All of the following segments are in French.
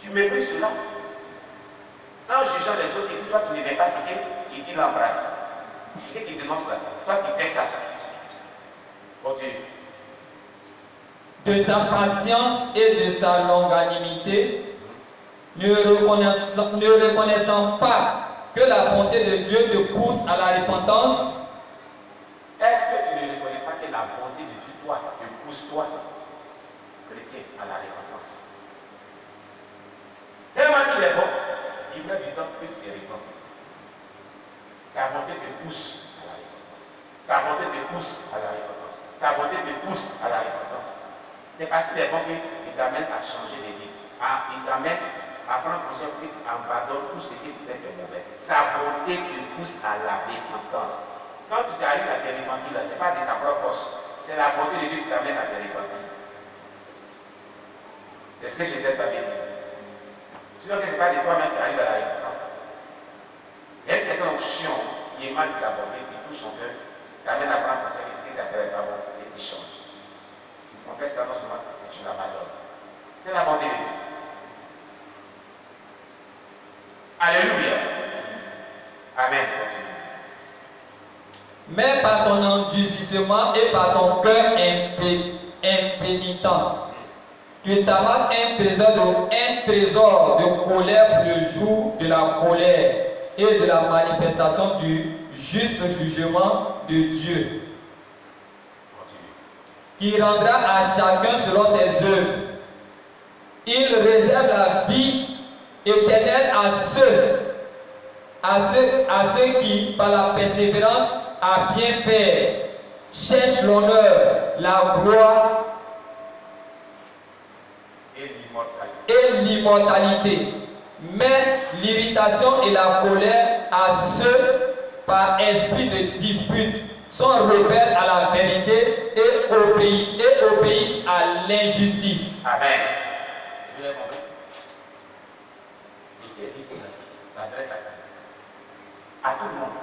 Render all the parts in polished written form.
Tu méprises cela. En jugeant les autres, et puis toi, tu ne mets pas ce que tu dis là en pratique. Ce qui dénonce là. Toi, tu fais ça. Continue. De sa patience et de sa longanimité, ne reconnaissant pas que la bonté de Dieu te pousse à la repentance. Est-ce que tu ne reconnais pas que la bonté de Dieu, toi, te pousse, toi, chrétien, à la repentance? Tellement qu'il est bon, il met du temps que tu te repentes. Sa bonté te pousse à la repentance. Sa bonté te pousse à la repentance. Sa bonté te pousse à la repentance. C'est parce qu'il est bon qu'il t'amène à changer de vie. Il t'amène à prendre conscience que tu abandonnes tout ce qui te fait de mauvais. Sa bonté te pousse à la repentance. Quand tu t'arrives à te repentir, ce n'est pas de ta propre force. C'est la bonté de Dieu qui t'amène à te repentir. C'est ce que je teste à bien dire. Sinon, ce n'est pas de toi-même qui arrive à la repentance. Il y a une certaine onction qui émane de sa bonté, qui touche son cœur, qui t'amène à prendre conscience de ce qui t'a fait pas bon et tu changes. Tu confesses ta non seulement et tu l'abandonnes. C'est la bonté de Dieu. Alléluia. Amen. Continue. Mais par ton endurcissement et par ton cœur impénitent, tu t'amasses un trésor de colère pour le jour de la colère et de la manifestation du juste jugement de Dieu, qui rendra à chacun selon ses œuvres. Il réserve la vie éternelle à ceux qui, par la persévérance à bien faire, cherchent l'honneur, la gloire et l'immortalité. Mais l'irritation et la colère à ceux par esprit de dispute sont rebelles à la vérité et obéissent à l'injustice. Amen. Ce qui est dit ici, s'adresse à tout le monde,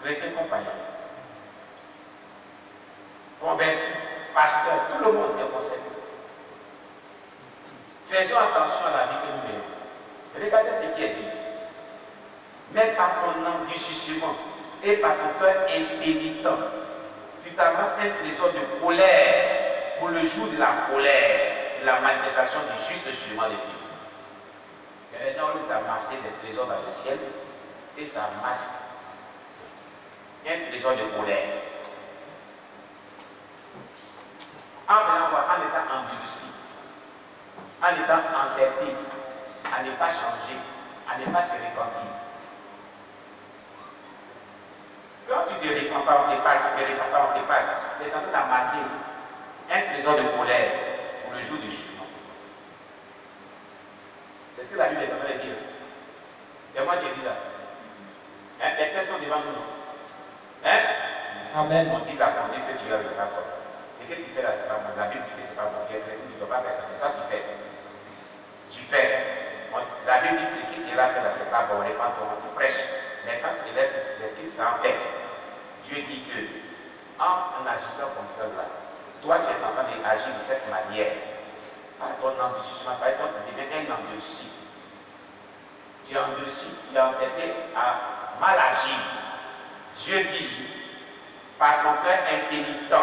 chrétien compagnon, converti, pasteur, tout le monde est concerné. Faisons attention à la vie que nous menons. Regardez ce qui est dit ici. Mais par ton endurcissement et par ton cœur impénitent, tu t'amasses un trésor de colère pour le jour de la colère, de la manifestation du juste jugement de Dieu. Et les gens ont s'amasser des trésors dans le ciel et s'amassent un trésor de colère. En étant endurci, en étant entêté, à ne pas changer, à ne pas se repentir. Quand tu te répands pas, on t'épate, tu te répands pas, on t'épate, tu es en train d'amasser un trésor de colère pour le jour du jugement. C'est ce que la Bible est en train de dire. C'est moi qui ai dit ça. Hein? Les personnes devant nous. Hein? Amen. On dit la conduite que tu as le rapport. Ce que tu fais là, c'est pas bon. La Bible dit que c'est pas bon. Tu es chrétien, tu ne dois pas faire ça. Mais toi, tu fais. Tu fais. La Bible dit ce que tu as fait là, c'est pas bon. Répands-toi, tu prêches. Mais quand tu élèves tes petits esprits, ça en fait. Dieu dit que, en agissant comme ça là, toi, tu es en train d'agir de cette manière. Par ton endurcissement, par exemple, tu deviens un endurci. Tu es endurci, tu es entêté à mal agir. Dieu dit, par ton cœur impénitent,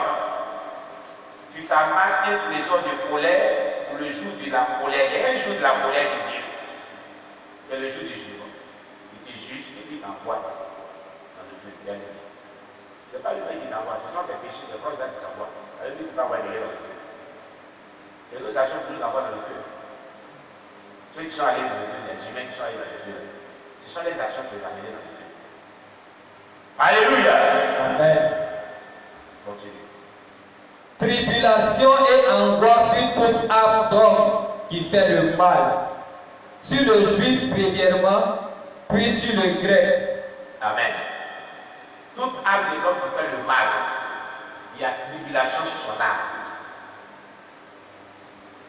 tu t'amasses un trésor de colère pour le jour de la colère. Il y a un jour de la colère de Dieu. C'est le jour du jugement. Il te juge et puis t'envoie dans le feu. Ce n'est pas lui qui t'envoie, ce sont tes péchés, c'est comme ça qui t'envoie. Elle dit que tu t'envoies dans le feu. C'est nos actions qui nous envoient dans le feu. Ceux qui sont allés dans le feu, les humains qui sont allés dans le feu, ce sont les actions qui les amènent dans le feu. Alléluia. Amen. Continue. Tribulation et angoisse sur toute âme d'homme qui fait le mal. Sur le juif premièrement, puis sur le grec. Amen. Toute âme de l'homme qui fait le mal, il y a tribulation sur son âme.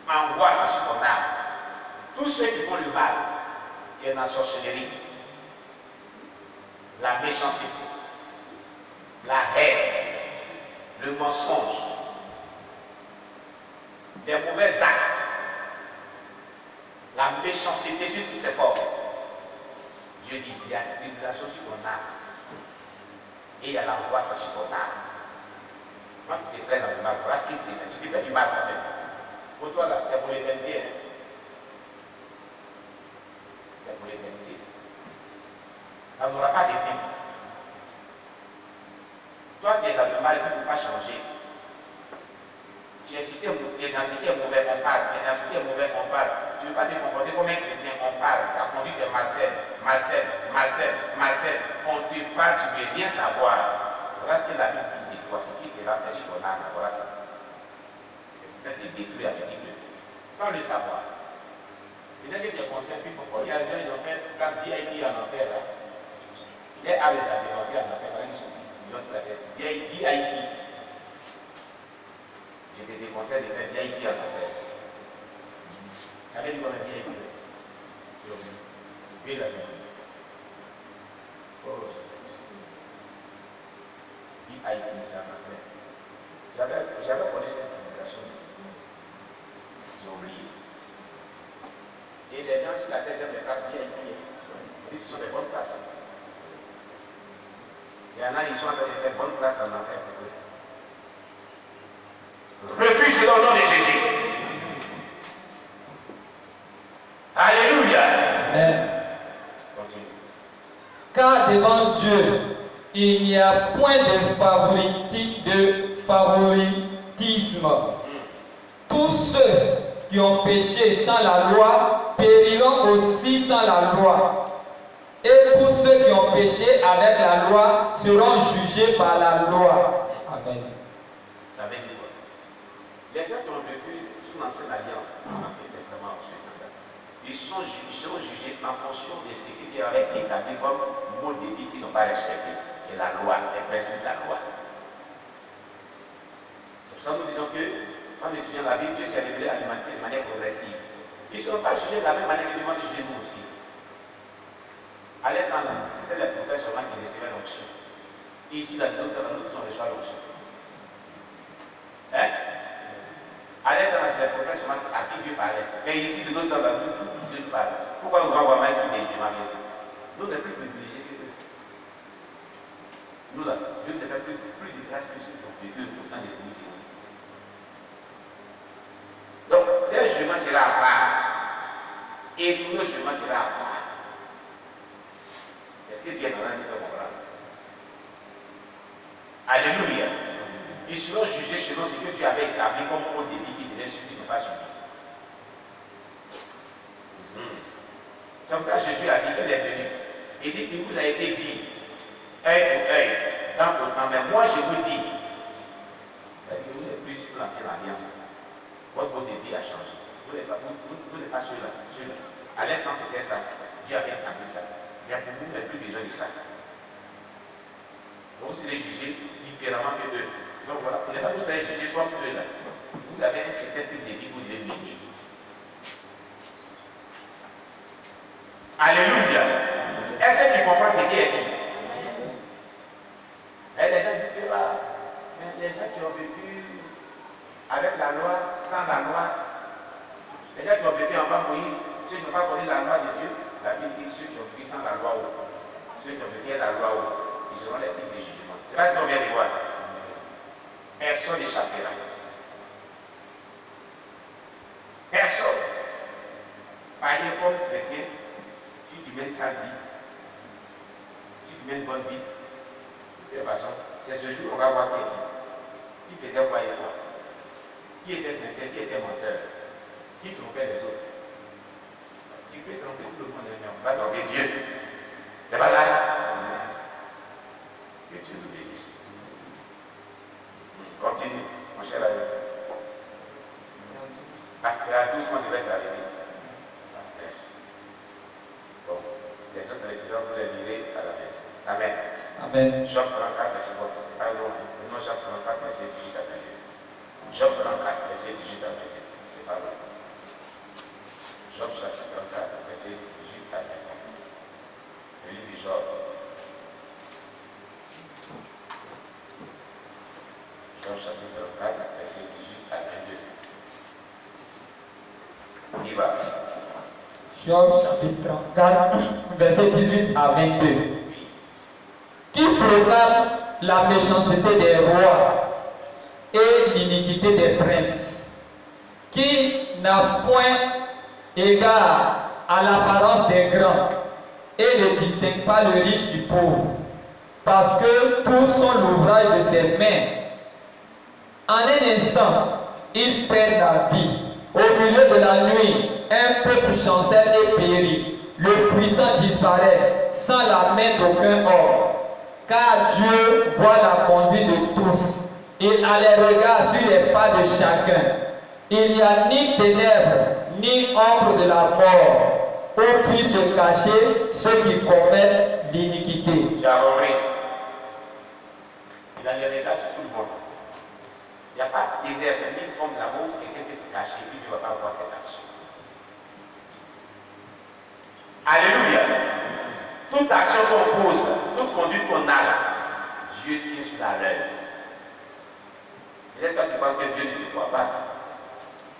Angoisse sur ton âme. Tous ceux qui font le mal, tu es dans la sorcellerie, la méchanceté, la haine, le mensonge, les mauvais actes, la méchanceté. méchanceté sur toutes ses formes. Dieu dit, il y a la tribulation sur ton âme. Et il y a l'angoisse sur ton âme. Quand tu te plais dans le mal, voilà ce qu'il te fait. Tu te fais du mal quand même. Pour toi là, c'est pour l'éternité. Hein? C'est pour l'éternité. Ça n'aura pas d'effet. Toi, tu es dans le mal et tu ne peux pas changer. Tu es dans cité mauvais, on parle. Tu es dans cité mauvais, on parle. Tu ne veux pas te comporter comme un chrétien, on parle. Ta conduite est malsaine, malsaine, malsaine, malsaine. On te parle, tu ne veux rien savoir. Voilà ce que la Bible dit de toi, ce qui te rend sur ton âme. Voilà ça. Peut-être te détruire avec du feu. Sans le savoir. Peut-être que tu es conscient, puis pourquoi il y a des gens qui ont fait place VIP en enfer là. Il est à les a dénoncé en enfer, ils sont VIP. Je te déconseille de faire VIP en enfer. Ça veut dire qu'on a VIP. VIP la semaine. Oh, VIP, ça m'a fait. J'avais connu cette signification. J'ai oublié. Et les gens sur la terre, c'est des places VIP. Et ce sont des bonnes places. Il y en a, ils sont en train de faire bonne place en enfer. Refuse dans le nom de Jésus. Alléluia. Amen. Continue. Car devant Dieu, il n'y a point de favoritisme. Tous ceux qui ont péché sans la loi périront aussi sans la loi. Et tous ceux qui ont péché avec la loi seront jugés par la loi. Amen. Ça veut dire quoi? Les gens qui ont vécu sous l'Ancienne Alliance, dans l'Ancien Testament, ils seront jugés en fonction de ce qui avait été établi comme mode de vie qu'ils n'ont pas respecté, qui est la loi, les principes de la loi. C'est pour ça que nous disons que, quand nous étudions la Bible, Dieu s'est révélé à l'humanité de manière progressive. Ils ne seront pas jugés de la même manière que Dieu m'a jugé nous aussi. À l'époque, c'était les prophètes seulement qui recevaient l'onction. Ici, dans notre temps, nous sommes reçus l'onction. Hein? À l'époque, c'est les prophètes seulement à qui Dieu parlait. Mais ici, de notre temps, nous Dieu parle. Pourquoi nous avons vraiment été privilégiés? Nous, on est plus privilégiés que eux. Nous, là, Dieu ne fait plus de grâce que ceux qui ont vécu autant de pays. Donc, leur jugement sera à part. Et notre jugement sera à part. Est-ce que tu es dans un livre comprendre? Alléluia. Ils seront jugés selon ce que tu avais établi comme mode de vie qui devait suivre, qui ne pas suivre. C'est pour ça que Jésus a dit qu'il est venu. Il dit qu'il vous a été dit, œil pour œil, dent pour dent. Mais moi je vous dis, vous n'êtes plus sur l'ancienne alliance. Votre mode de vie a changé. Vous n'êtes pas ceux-là. À l'instant, c'était ça. Dieu avait établi ça. Mais pour vous, vous n'avez plus besoin de ça. Donc, vous serez jugés différemment que eux. Donc voilà, on n'est pas tous jugés comme eux là. Vous avez un certain type de vie que vous devez mener. Alléluia. Est-ce que tu comprends ce qui est dit? Et les gens disent que mais les gens qui ont vécu avec la loi, sans la loi, les gens qui ont vécu en bas Moïse, ceux qui n'ont pas connu la loi de Dieu, la Bible dit ceux qui ont vécu sans la loi, ceux qui ont vécu la loi, ils auront les types de jugement. C'est pas ce qu'on vient de voir. Personne n'échappera. Personne. Pareil comme chrétien, si tu mènes sa vie, si tu mènes une bonne vie, de toute façon, c'est ce jour qu'on va voir qui faisait quoi et quoi. Qui était sincère, qui était menteur, qui trompait les autres. Tu peux tromper tout le monde, mais on va tromper Dieu. C'est pas ça? Que Dieu nous bénisse. Continue, mon cher ami. C'est à 12 qu'on devait s'arrêter. Merci. Bon, les autres lectures, vous les lirez à la maison. Amen. Amen. Job 34, verset 1. C'est pas long. Non, Job 34, verset 18 à 21. Job 34, verset 18 à 21. C'est pas long. Job chapitre 34, verset 18 à 21. Le livre de Job. Job chapitre 34, verset 18 à 22. On y va. Job chapitre 34, verset 18 à 22. Qui proclame la méchanceté des rois et l'iniquité des princes, qui n'a point égard à l'apparence des grands et ne distingue pas le riche du pauvre, parce que tous sont l'ouvrage de ses mains. En un instant, il perd la vie. Au milieu de la nuit, un peuple chancelle et périt. Le puissant disparaît sans la main d'aucun homme. Car Dieu voit la conduite de tous. Il a les regards sur les pas de chacun. Il n'y a ni ténèbres, ni ombre de la mort, où puissent se cacher ceux qui commettent l'iniquité. Tu as compris? Il a les regards sur tout le monde. Il n'y a pas de ténèbres, ni ombre de la mort, quelqu'un peut se cacher, puis tu ne vas pas voir ses actions. Alléluia. Toute action qu'on pose, toute conduite qu'on a là, Dieu tient sur la lèvre. Peut-être toi tu penses que Dieu ne te voit pas.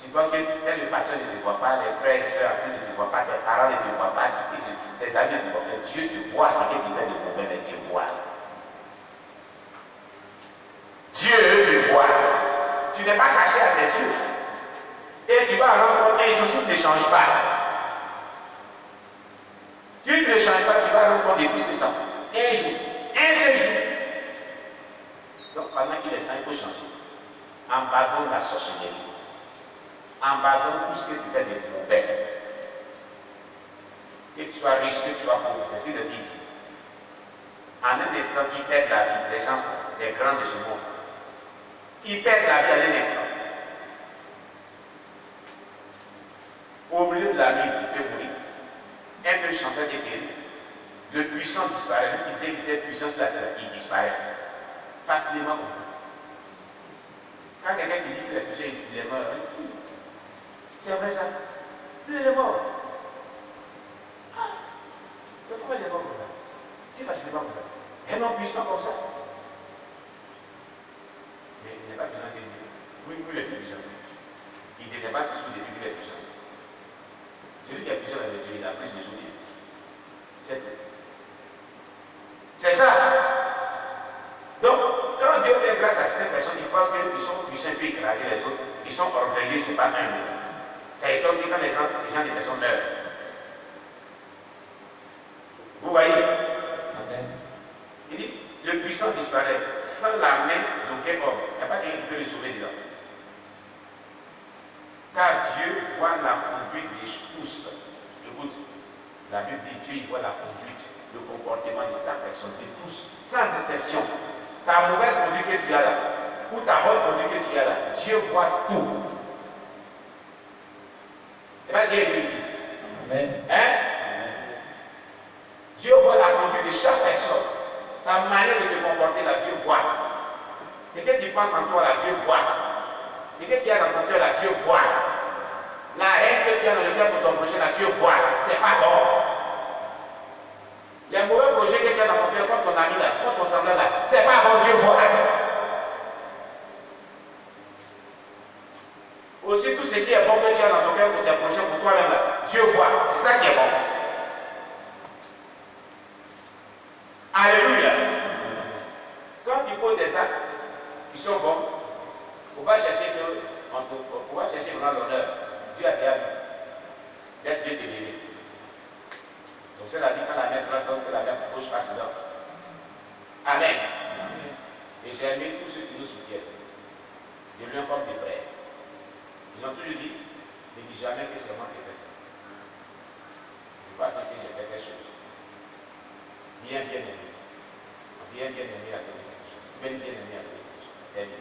Tu penses que tel pasteur ne te voit pas, les frères et sœurs ne te voient pas, tes parents ne te voient pas, tes amis ne te voient pas. Dieu te voit, ce que tu fais de mauvais, mais Dieu voit. Dieu te voit. Tu n'es pas caché à ses yeux. Et tu vas rendre compte un jour si tu ne changes pas. Tu ne changes pas, tu vas rendre compte de tout ce sang. Un jour, un seul jour. Donc pendant qu'il est temps, il faut changer. Abandonne la sorcellerie. Abandonne tout ce que tu fais de mauvais. Que tu sois riche, que tu sois pauvre, c'est ce qu'il te dit ici. En un instant, ils perdent la vie, ces gens, les grands de ce monde. Ils perdent la vie en un instant. Au milieu de la nuit, il peut mourir. Un peu chanceux est péri. Le puissant disparaît. Lui qui disait qu'il était puissant sur la terre, il disparaît. Facilement comme ça. Quand quelqu'un qui dit qu'il est puissant, il est mort. C'est vrai ça. Lui, il est mort. Ah, mais comment il est mort comme ça? C'est facilement comme ça. Un homme puissant comme ça. Mais il n'est pas puissant que Dieu. Oui, il est puissant. Il ne devait pas se souvenir qu'il est puissant. Celui qui est puissant dans cette vie, il a plus de souvenirs. C'est tout. C'est ça. Donc, quand Dieu fait grâce à certaines personnes, ils pensent qu'ils sont puissants et écraser les autres. Ils sont orgueilleux, ce n'est pas un. Ça étonne que quand ces gens des personnes meurent. Vous voyez? Amen. Il dit, le puissant disparaît sans la main d'aucun homme. Il n'y a pas quelqu'un qui peut le sauver dedans. Car Dieu voit la conduite des pouces. Écoute, la Bible dit Dieu il voit la conduite, le comportement de ta personne, de tous, sans exception. Ta mauvaise conduite que tu as là, ou ta bonne conduite que tu as là, Dieu voit tout. C'est pas ce qu'il y a écrit ici. Amen. Hein? Dieu voit la conduite de chaque personne. Ta manière de te comporter là, Dieu voit. Ce que tu penses en toi là, Dieu voit. Ce que tu as dans ton cœur là, Dieu voit. La haine que tu as dans le cœur pour ton prochain là, Dieu voit. C'est pas bon. Les mauvais projets que tu as dans ton cœur contre ton ami là, contre ton semblable là, c'est pas bon, Dieu voit. Aussi tout ce qui est bon que tu as dans ton cœur pour tes prochains, pour toi-même là, Dieu voit. C'est ça qui est bon. Alléluia. Quand tu poses des actes qui sont bons, on va chercher vraiment l'honneur. Dieu a dit, laisse Dieu te bénir. C'est pour ça qu'il a dit quand la mère donne que la mère bouge pas silence. Amen. Amen. Et j'ai aimé tous ceux qui nous soutiennent. De l'un comme des frères. Ils ont toujours dit, ne dis jamais que c'est moi qui ai fait ça. Je ne veux pas dire que j'ai fait quelque chose. Bien aimé. Bien aimé à donner quelque chose. Même bien aimé à donner quelque chose. Aimé.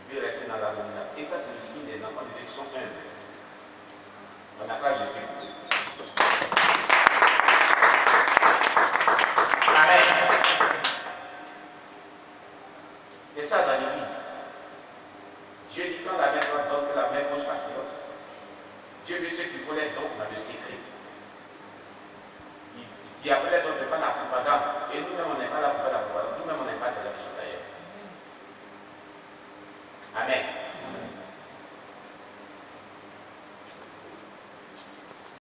Il veut rester dans l'abominable. Et ça, c'est le signe des enfants de Dieu qui sont humbles. On acclame Jésus. Amen. C'est ça dans l'église. Dieu dit quand la mère donne que la mère pose pas silence. Dieu veut ceux qui font les dons dans le secret. Qui appellent